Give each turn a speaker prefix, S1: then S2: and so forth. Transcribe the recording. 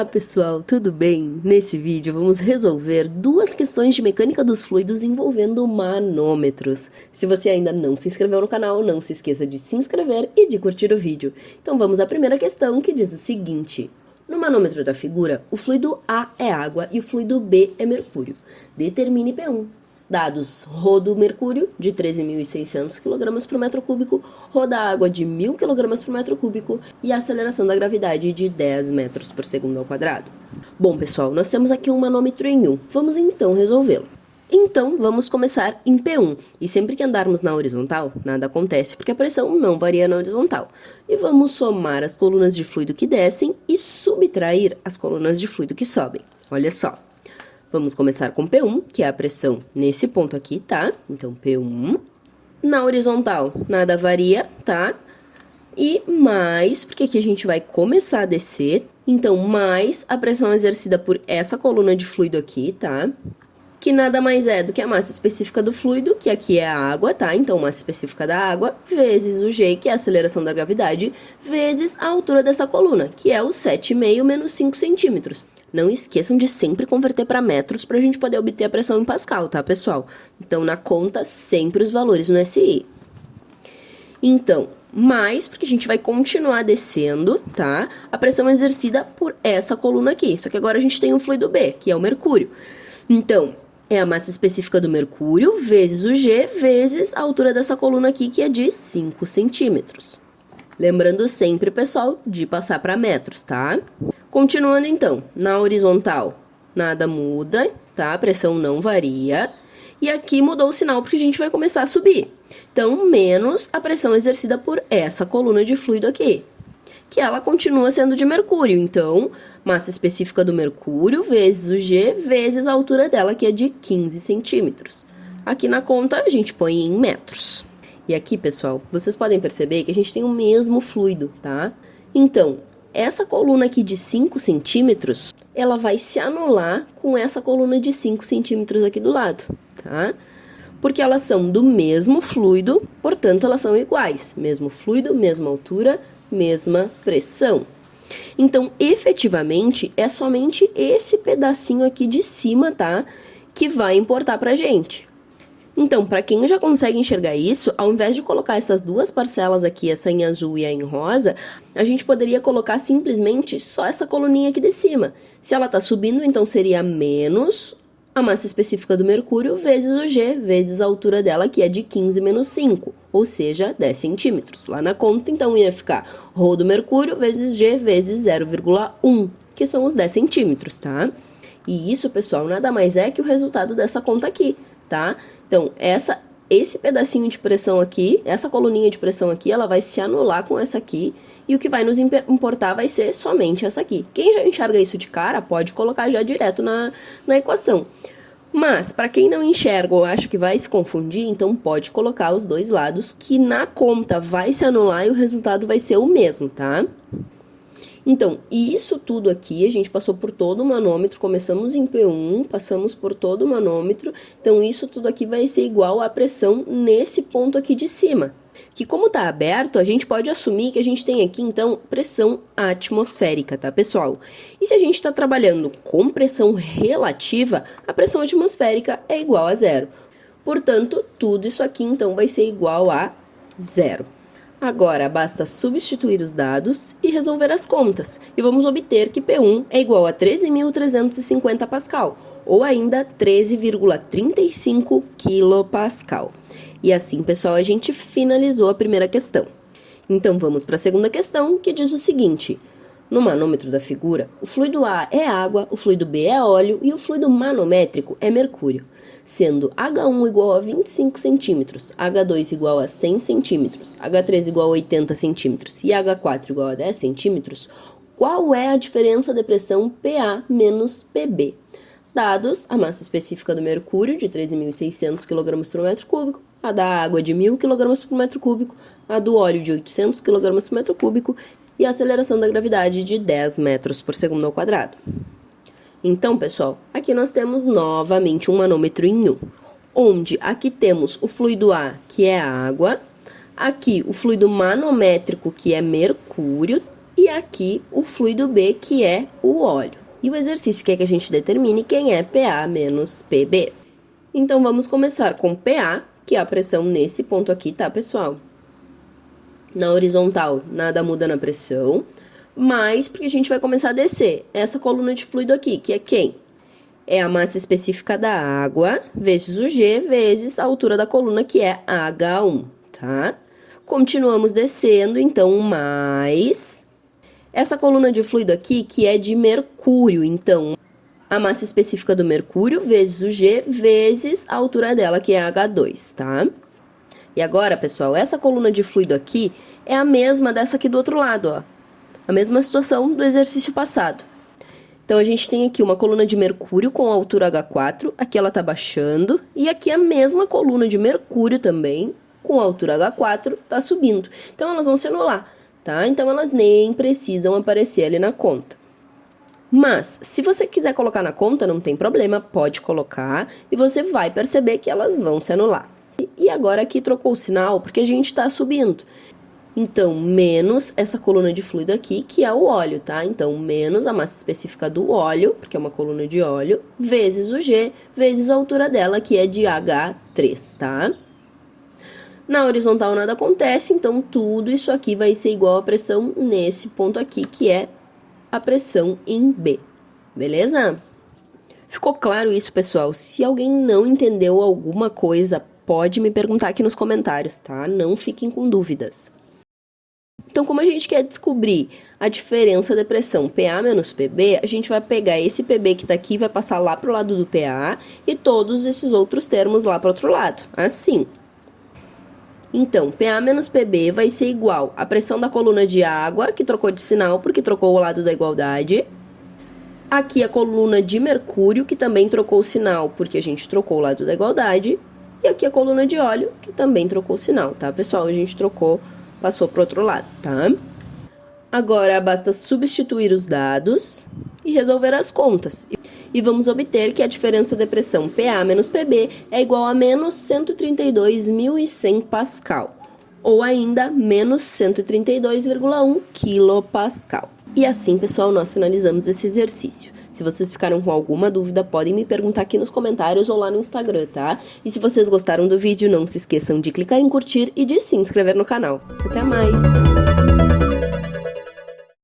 S1: Olá pessoal, tudo bem? Nesse vídeo vamos resolver duas questões de mecânica dos fluidos envolvendo manômetros. Se você ainda não se inscreveu no canal, não se esqueça de se inscrever e de curtir o vídeo. Então vamos à primeira questão, que diz o seguinte: no manômetro da figura, o fluido A é água e o fluido B é mercúrio. Determine P1. Dados: ρ do mercúrio de 13.600 kg por metro cúbico, ρ da água de 1.000 kg por metro cúbico e a aceleração da gravidade de 10 metros por segundo ao quadrado. Bom pessoal, nós temos aqui um manômetro em 1, vamos então resolvê-lo. Então vamos começar em P1, e sempre que andarmos na horizontal, nada acontece porque a pressão não varia na horizontal. E vamos somar as colunas de fluido que descem e subtrair as colunas de fluido que sobem. Olha só. Vamos começar com P1, que é a pressão nesse ponto aqui, tá? Então, P1. Na horizontal, nada varia, tá? E mais, porque aqui a gente vai começar a descer. Então, mais a pressão exercida por essa coluna de fluido aqui, tá? Que nada mais é do que a massa específica do fluido, que aqui é a água, tá? Então, massa específica da água, vezes o G, que é a aceleração da gravidade, vezes a altura dessa coluna, que é o 7,5 menos 5 centímetros. Não esqueçam de sempre converter para metros para a gente poder obter a pressão em Pascal, tá, pessoal? Então, na conta, sempre os valores no SI. Então, mais, porque a gente vai continuar descendo, tá? A pressão exercida por essa coluna aqui. Só que agora a gente tem o fluido B, que é o mercúrio. Então, é a massa específica do mercúrio vezes o G vezes a altura dessa coluna aqui, que é de 5 centímetros. Lembrando sempre, pessoal, de passar para metros, tá? Continuando então, na horizontal, nada muda, tá? A pressão não varia. E aqui mudou o sinal porque a gente vai começar a subir. Então, menos a pressão exercida por essa coluna de fluido aqui, que ela continua sendo de mercúrio. Então, massa específica do mercúrio vezes o G vezes a altura dela, que é de 15 centímetros. Aqui na conta, a gente põe em metros. E aqui, pessoal, vocês podem perceber que a gente tem o mesmo fluido, tá? Então, essa coluna aqui de 5 centímetros, ela vai se anular com essa coluna de 5 centímetros aqui do lado, tá? Porque elas são do mesmo fluido, portanto, elas são iguais. Mesmo fluido, mesma altura, mesma pressão. Então, efetivamente, é somente esse pedacinho aqui de cima, tá? Que vai importar pra gente. Então, para quem já consegue enxergar isso, ao invés de colocar essas duas parcelas aqui, essa em azul e a em rosa, a gente poderia colocar simplesmente só essa coluninha aqui de cima. Se ela tá subindo, então seria menos a massa específica do mercúrio vezes o G, vezes a altura dela, que é de 15 menos 5, ou seja, 10 centímetros. Lá na conta, então, ia ficar ρ do mercúrio vezes G vezes 0,1, que são os 10 centímetros, tá? E isso, pessoal, nada mais é que o resultado dessa conta aqui, tá? Então, esse pedacinho de pressão aqui, essa coluninha de pressão aqui, ela vai se anular com essa aqui, e o que vai nos importar vai ser somente essa aqui. Quem já enxerga isso de cara, pode colocar já direto na equação. Mas, para quem não enxerga ou acha que vai se confundir, então pode colocar os dois lados, que na conta vai se anular e o resultado vai ser o mesmo, tá? Então, isso tudo aqui, a gente passou por todo o manômetro, começamos em P1, passamos por todo o manômetro, então isso tudo aqui vai ser igual à pressão nesse ponto aqui de cima. Que como tá aberto, a gente pode assumir que a gente tem aqui, então, pressão atmosférica, tá, pessoal? E se a gente está trabalhando com pressão relativa, a pressão atmosférica é igual a zero. Portanto, tudo isso aqui, então, vai ser igual a zero. Agora, basta substituir os dados e resolver as contas. E vamos obter que P1 é igual a 13.350 Pascal, ou ainda 13,35 kPa. E assim, pessoal, a gente finalizou a primeira questão. Então, vamos para a segunda questão, que diz o seguinte: no manômetro da figura, o fluido A é água, o fluido B é óleo e o fluido manométrico é mercúrio, sendo H1 igual a 25 centímetros, H2 igual a 100 centímetros, H3 igual a 80 centímetros e H4 igual a 10 centímetros, qual é a diferença de pressão PA menos PB? Dados: a massa específica do mercúrio de 13.600 kg por metro cúbico, a da água de 1.000 kg por metro cúbico, a do óleo de 800 kg por metro cúbico e a aceleração da gravidade de 10 metros por segundo ao quadrado. Então, pessoal, aqui nós temos novamente um manômetro em 1, onde aqui temos o fluido A, que é a água, aqui o fluido manométrico, que é mercúrio, e aqui o fluido B, que é o óleo. E o exercício quer que a gente determine quem é PA menos PB. Então, vamos começar com PA, que é a pressão nesse ponto aqui, tá, pessoal? Na horizontal, nada muda na pressão, mas porque a gente vai começar a descer essa coluna de fluido aqui, que é quem? É a massa específica da água, vezes o G, vezes a altura da coluna, que é H1, tá? Continuamos descendo, então, mais essa coluna de fluido aqui, que é de mercúrio, então, a massa específica do mercúrio, vezes o G, vezes a altura dela, que é H2, tá? E agora, pessoal, essa coluna de fluido aqui é a mesma dessa aqui do outro lado, ó. A mesma situação do exercício passado. Então, a gente tem aqui uma coluna de mercúrio com a altura H4, aqui ela tá baixando, e aqui a mesma coluna de mercúrio também, com a altura H4, tá subindo. Então, elas vão se anular, tá? Então, elas nem precisam aparecer ali na conta. Mas, se você quiser colocar na conta, não tem problema, pode colocar, e você vai perceber que elas vão se anular. E agora aqui trocou o sinal, porque a gente tá subindo. Então, menos essa coluna de fluido aqui, que é o óleo, tá? Então, menos a massa específica do óleo, porque é uma coluna de óleo, vezes o G, vezes a altura dela, que é de H3, tá? Na horizontal nada acontece, então tudo isso aqui vai ser igual à pressão nesse ponto aqui, que é a pressão em B, beleza? Ficou claro isso, pessoal? Se alguém não entendeu alguma coisa, pode me perguntar aqui nos comentários, tá? Não fiquem com dúvidas. Então, como a gente quer descobrir a diferença da pressão PA menos PB, a gente vai pegar esse PB que tá aqui, vai passar lá pro lado do PA e todos esses outros termos lá pro outro lado, assim. Então, PA menos PB vai ser igual à pressão da coluna de água, que trocou de sinal porque trocou o lado da igualdade. Aqui a coluna de mercúrio, que também trocou o sinal porque a gente trocou o lado da igualdade. E aqui a coluna de óleo, que também trocou o sinal, tá, pessoal? A gente trocou, passou pro outro lado, tá? Agora, basta substituir os dados e resolver as contas. E vamos obter que a diferença de pressão PA menos PB é igual a menos 132.100 Pascal, ou ainda menos 132,1 kPa. E assim, pessoal, nós finalizamos esse exercício. Se vocês ficaram com alguma dúvida, podem me perguntar aqui nos comentários ou lá no Instagram, tá? E se vocês gostaram do vídeo, não se esqueçam de clicar em curtir e de se inscrever no canal. Até mais!